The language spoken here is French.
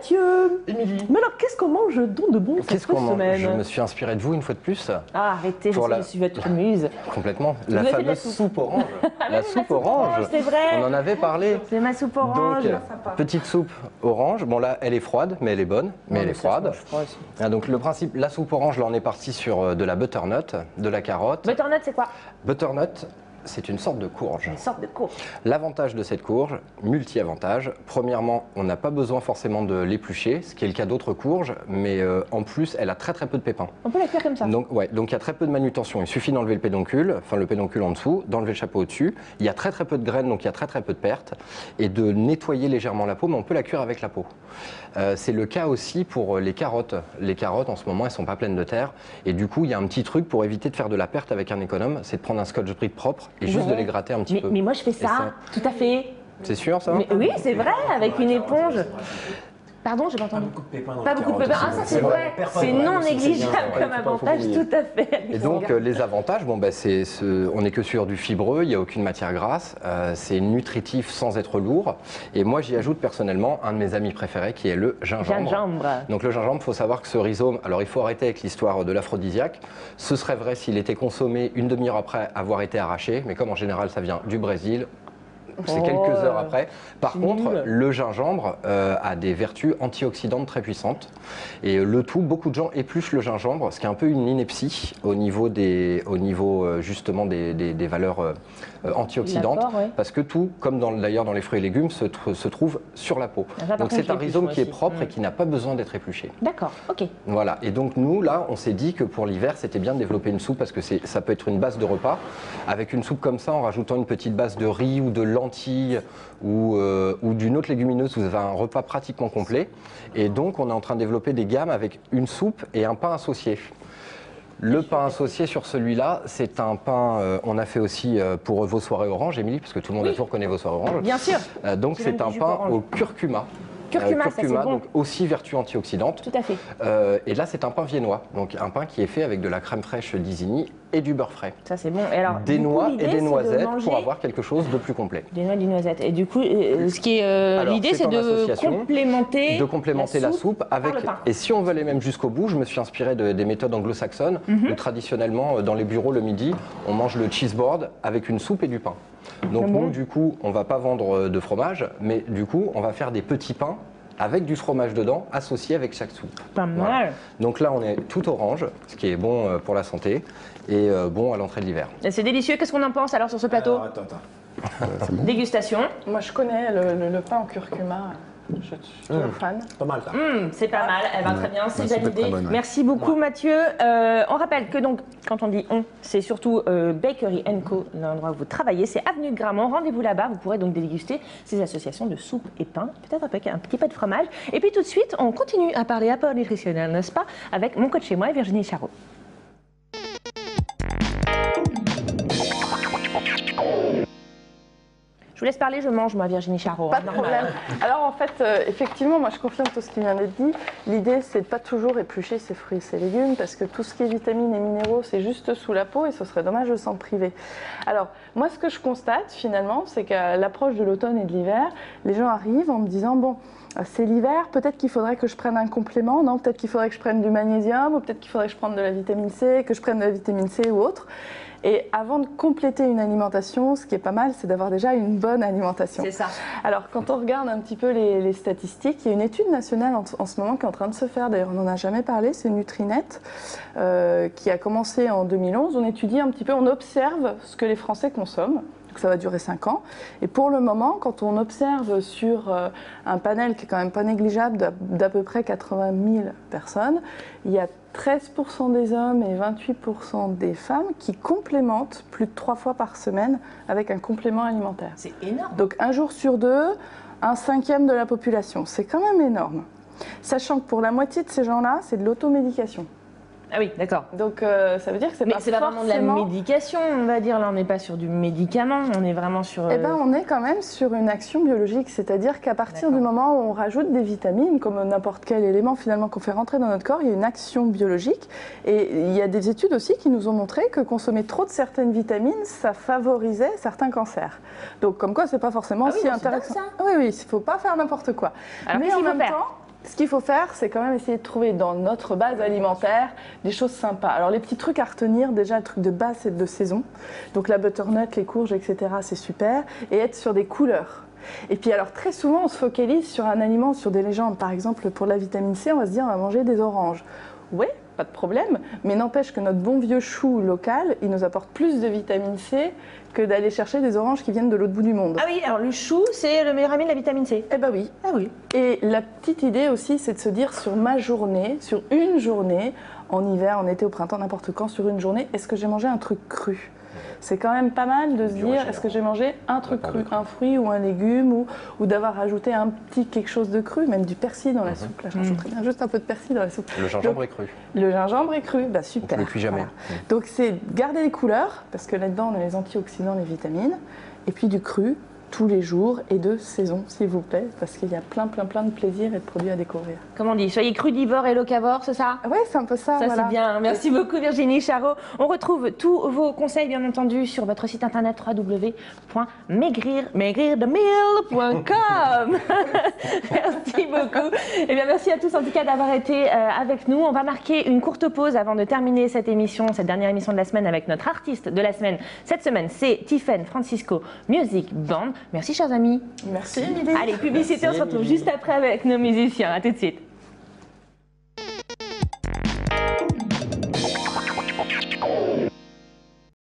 Mathieu. Émilie. Mais alors, qu'est-ce qu'on mange donc de bon cette semaine? Je me suis inspiré de vous une fois de plus. Ah, arrêtez, je suis votre muse. Complètement. La fameuse soupe orange. La soupe orange, c'est vrai. On en avait parlé. C'est ma soupe orange. Donc, petite soupe orange. Bon là, elle est froide, mais elle est bonne. Mais elle est froide. Donc le principe, la soupe orange, là on est parti sur de la butternut, de la carotte. Butternut, c'est quoi? Butternut, c'est une sorte de courge. Une sorte de courge. L'avantage de cette courge, multi-avantages. Premièrement, on n'a pas besoin forcément de l'éplucher, ce qui est le cas d'autres courges, mais en plus, elle a très peu de pépins. On peut la cuire comme ça? Donc il y a très peu de manutention. Il suffit d'enlever le pédoncule, enfin le pédoncule en dessous, d'enlever le chapeau au-dessus. Il y a très peu de graines, donc il y a très peu de pertes. Et de nettoyer légèrement la peau, mais on peut la cuire avec la peau. C'est le cas aussi pour les carottes. Les carottes, en ce moment, elles sont pas pleines de terre. Et du coup, il y a un petit truc pour éviter de faire de la perte avec un économe, c'est de prendre un Scotch-Brite propre et juste de les gratter un petit peu. Mais moi, je fais ça, tout à fait. C'est sûr, ça? Oui, c'est vrai, avec une éponge. Pardon, j'ai pas entendu. Pas beaucoup de pépins dans Pas beaucoup de pépins. Ah, ça c'est vrai. C'est non négligeable comme avantage, tout à fait. Et donc les avantages, bon, on n'est que sur du fibreux, il n'y a aucune matière grasse, c'est nutritif sans être lourd. Et moi j'y ajoute personnellement un de mes amis préférés qui est le gingembre. Donc le gingembre, il faut savoir que ce rhizome, alors il faut arrêter avec l'histoire de l'aphrodisiaque. Ce serait vrai s'il était consommé une demi-heure après avoir été arraché, mais comme en général ça vient du Brésil, c'est quelques heures après. Par contre, le gingembre a des vertus antioxydantes très puissantes. Et le tout, beaucoup de gens épluchent le gingembre, ce qui est un peu une ineptie au niveau justement des valeurs antioxydantes. Parce que tout, comme d'ailleurs dans les fruits et légumes, se trouve sur la peau. Donc c'est un rhizome qui est propre et qui n'a pas besoin d'être épluché. D'accord, ok. Voilà. Et donc nous, là, on s'est dit que pour l'hiver, c'était bien de développer une soupe parce que ça peut être une base de repas. Avec une soupe comme ça, en rajoutant une petite base de riz ou de lentilles, ou d'une autre légumineuse, vous avez un repas pratiquement complet. Et donc, on est en train de développer des gammes avec une soupe et un pain associé. Le pain associé sur celui-là, c'est un pain, on a fait aussi pour vos soirées oranges, Émilie, parce que tout le monde a toujours connaît vos soirées oranges. Bien sûr. Donc, c'est un pain au curcuma. Curcuma, ça c'est bon. Donc aussi vertu antioxydante. Tout à fait. Et là, c'est un pain viennois, donc un pain qui est fait avec de la crème fraîche d'Isigny et du beurre frais. Ça c'est bon. Et alors, des noix et des noisettes pour avoir quelque chose de plus complet. Des noix et des noisettes. Et du coup, l'idée, c'est de complémenter la soupe avec. Et si on veut aller même jusqu'au bout, je me suis inspiré des méthodes anglo-saxonnes où traditionnellement, dans les bureaux le midi, on mange le cheese board avec une soupe et du pain. Donc nous, du coup, on ne va pas vendre de fromage, mais du coup, on va faire des petits pains avec du fromage dedans, associé avec chaque soupe. Pas mal. Donc là, on est tout orange, ce qui est bon pour la santé et bon à l'entrée de l'hiver. C'est délicieux. Qu'est-ce qu'on en pense alors sur ce plateau? Attends. Dégustation. Moi, je connais le pain en curcuma. Je suis toujours fan. Pas mal ça. C'est pas mal, elle va très bien, c'est validé. Merci beaucoup Mathieu. On rappelle que donc, quand on dit on, c'est surtout Bakery & Co, l'endroit où vous travaillez, c'est avenue de Gramont, rendez-vous là-bas, vous pourrez donc déguster ces associations de soupe et pain, peut-être avec un petit peu de fromage. Et puis tout de suite, on continue à parler apport nutritionnel, n'est-ce pas, avec mon coach chez moi, Virginie Charot. Je vous laisse parler, je mange, moi, Virginie Charot. Pas de problème. Alors, en fait, effectivement, moi, je confirme tout ce qui vient d'être dit. L'idée, c'est de pas toujours éplucher ses fruits et ses légumes, parce que tout ce qui est vitamines et minéraux, c'est juste sous la peau, et ce serait dommage de s'en priver. Alors, moi, ce que je constate, finalement, c'est qu'à l'approche de l'automne et de l'hiver, les gens arrivent en me disant, bon, c'est l'hiver, peut-être qu'il faudrait que je prenne un complément, non, peut-être qu'il faudrait que je prenne du magnésium, ou peut-être qu'il faudrait que je prenne de la vitamine C, que je prenne de la vitamine C ou autre. Et avant de compléter une alimentation, ce qui est pas mal, c'est d'avoir déjà une bonne alimentation. C'est ça. Alors, quand on regarde un petit peu les statistiques, il y a une étude nationale en ce moment qui est en train de se faire, d'ailleurs on n'en a jamais parlé, c'est Nutrinet, qui a commencé en 2011. On étudie un petit peu, on observe ce que les Français consomment. Donc ça va durer 5 ans. Et pour le moment, quand on observe sur un panel qui est quand même pas négligeable d'à peu près 80 000 personnes, il y a 13% des hommes et 28% des femmes qui complémentent plus de 3 fois par semaine avec un complément alimentaire. C'est énorme. Donc 1 jour sur 2, 1/5 de la population. C'est quand même énorme. Sachant que pour la moitié de ces gens-là, c'est de l'automédication. Ah oui, d'accord. Donc ça veut dire que c'est pas c'est pas vraiment de la médication, on va dire. Là, on n'est pas sur du médicament, on est vraiment sur... Eh bien, on est quand même sur une action biologique, c'est-à-dire qu'à partir du moment où on rajoute des vitamines, comme n'importe quel élément finalement qu'on fait rentrer dans notre corps, il y a une action biologique. Et il y a des études aussi qui nous ont montré que consommer trop de certaines vitamines, ça favorisait certains cancers. Donc comme quoi, c'est pas forcément si intéressant. Ça. Oui, il ne faut pas faire n'importe quoi. Alors, mais en même temps, ce qu'il faut faire, c'est quand même essayer de trouver dans notre base alimentaire des choses sympas. Alors les petits trucs à retenir, déjà le truc de base, c'est de saison. Donc la butternut, les courges, etc., c'est super. Et être sur des couleurs. Et puis alors très souvent, on se focalise sur un aliment, sur des légendes. Par exemple, pour la vitamine C, on va se dire on va manger des oranges. Oui, pas de problème, mais n'empêche que notre bon vieux chou local, il nous apporte plus de vitamine C que d'aller chercher des oranges qui viennent de l'autre bout du monde. Ah oui, alors le chou, c'est le meilleur ami de la vitamine C. Eh ben oui. Ah oui. Et la petite idée aussi, c'est de se dire sur ma journée, sur une journée, en hiver, en été, au printemps, n'importe quand, sur une journée, est-ce que j'ai mangé un truc cru ? C'est quand même pas mal de se dire, est-ce que j'ai mangé un truc cru, un fruit ou un légume, ou d'avoir rajouté un petit quelque chose de cru, même du persil dans la soupe. Là, je rajouterais bien juste un peu de persil dans la soupe. Le gingembre est cru. Le gingembre est cru, bah super. On ne le cuit jamais. Voilà. Donc c'est garder les couleurs, parce que là-dedans on a les antioxydants, les vitamines, et puis du cru, tous les jours, et de saison, s'il vous plaît, parce qu'il y a plein de plaisirs et de produits à découvrir. Comme on dit, soyez crudivores et locavores, c'est ça ? Oui, c'est un peu ça. Ça, voilà. c'est bien. Merci beaucoup, Virginie Charot. On retrouve tous vos conseils, bien entendu, sur votre site internet www.maigrirdemille.com. Merci beaucoup. Eh bien, merci à tous, en tout cas, d'avoir été avec nous. On va marquer une courte pause avant de terminer cette émission, cette dernière émission de la semaine, avec notre artiste de la semaine. Cette semaine, c'est Tiffen Francisco Music Band. Merci, chers amis. Merci, Émilie. Allez, publicité, on se retrouve juste après avec nos musiciens. À tout de suite.